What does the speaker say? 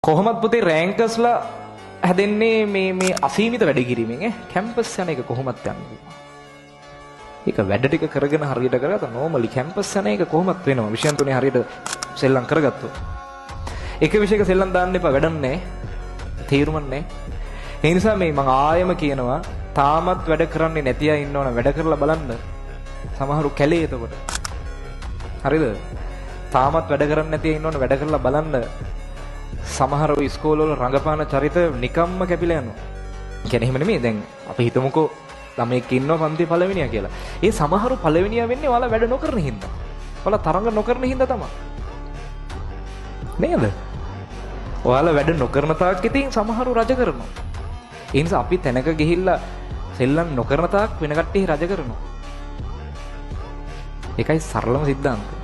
කොහොමත් පුතේ රෑන්කර්ස්ලා හැදෙන්නේ මේ අසීමිත වැඩ කිරීමෙන් කැම්පස් යන එක කොහොමත් යන්නේ. ඒක වැඩ ටික කරගෙන හරියට කරගත්තා නෝමලි කැම්පස් යන එක කොහොමත් වෙනවා. විෂයන් තුනේ හරියට සෙල්ලම් කරගත්තොත්. එක විෂයක සෙල්ලම් දාන්න එපා වැඩක් නැහැ. තේරුමක් නැහැ. ඒ නිසා මේ මම ආයෙම කියනවා තාමත් වැඩ කරන්නේ නැති අය ඉන්නවනේ වැඩ කරලා බලන්න. සමහරු කැලේ එතකොට. හරිද? තාමත් වැඩ කරන්නේ නැති අය ඉන්නවනේ වැඩ කරලා බලන්න. සමහර ඉස්කෝලවල රංගපාන චරිත නිකම්ම කැපිලා යනවා. කියන්නේ එහෙම නෙමෙයි. දැන් අපි හිතමුකෝ ළමෙක් ඉන්නවා පන්ති පළවෙනියා කියලා. ඒ සමහරු පළවෙනියා වෙන්නේ ඔයාලා වැඩ නොකරන හින්දා. ඔයාලා තරඟ නොකරන හින්දා තමයි. නේද? ඔයාලා වැඩ නොකරන තාක් ඉතින් සමහරු රජ කරනවා. ඒ නිසා අපි තැනක ගිහිල්ලා සෙල්ලම් නොකරන තාක් වෙන කට්ටිය රජ කරනවා. ඒකයි සරලම සිද්ධාන්තය.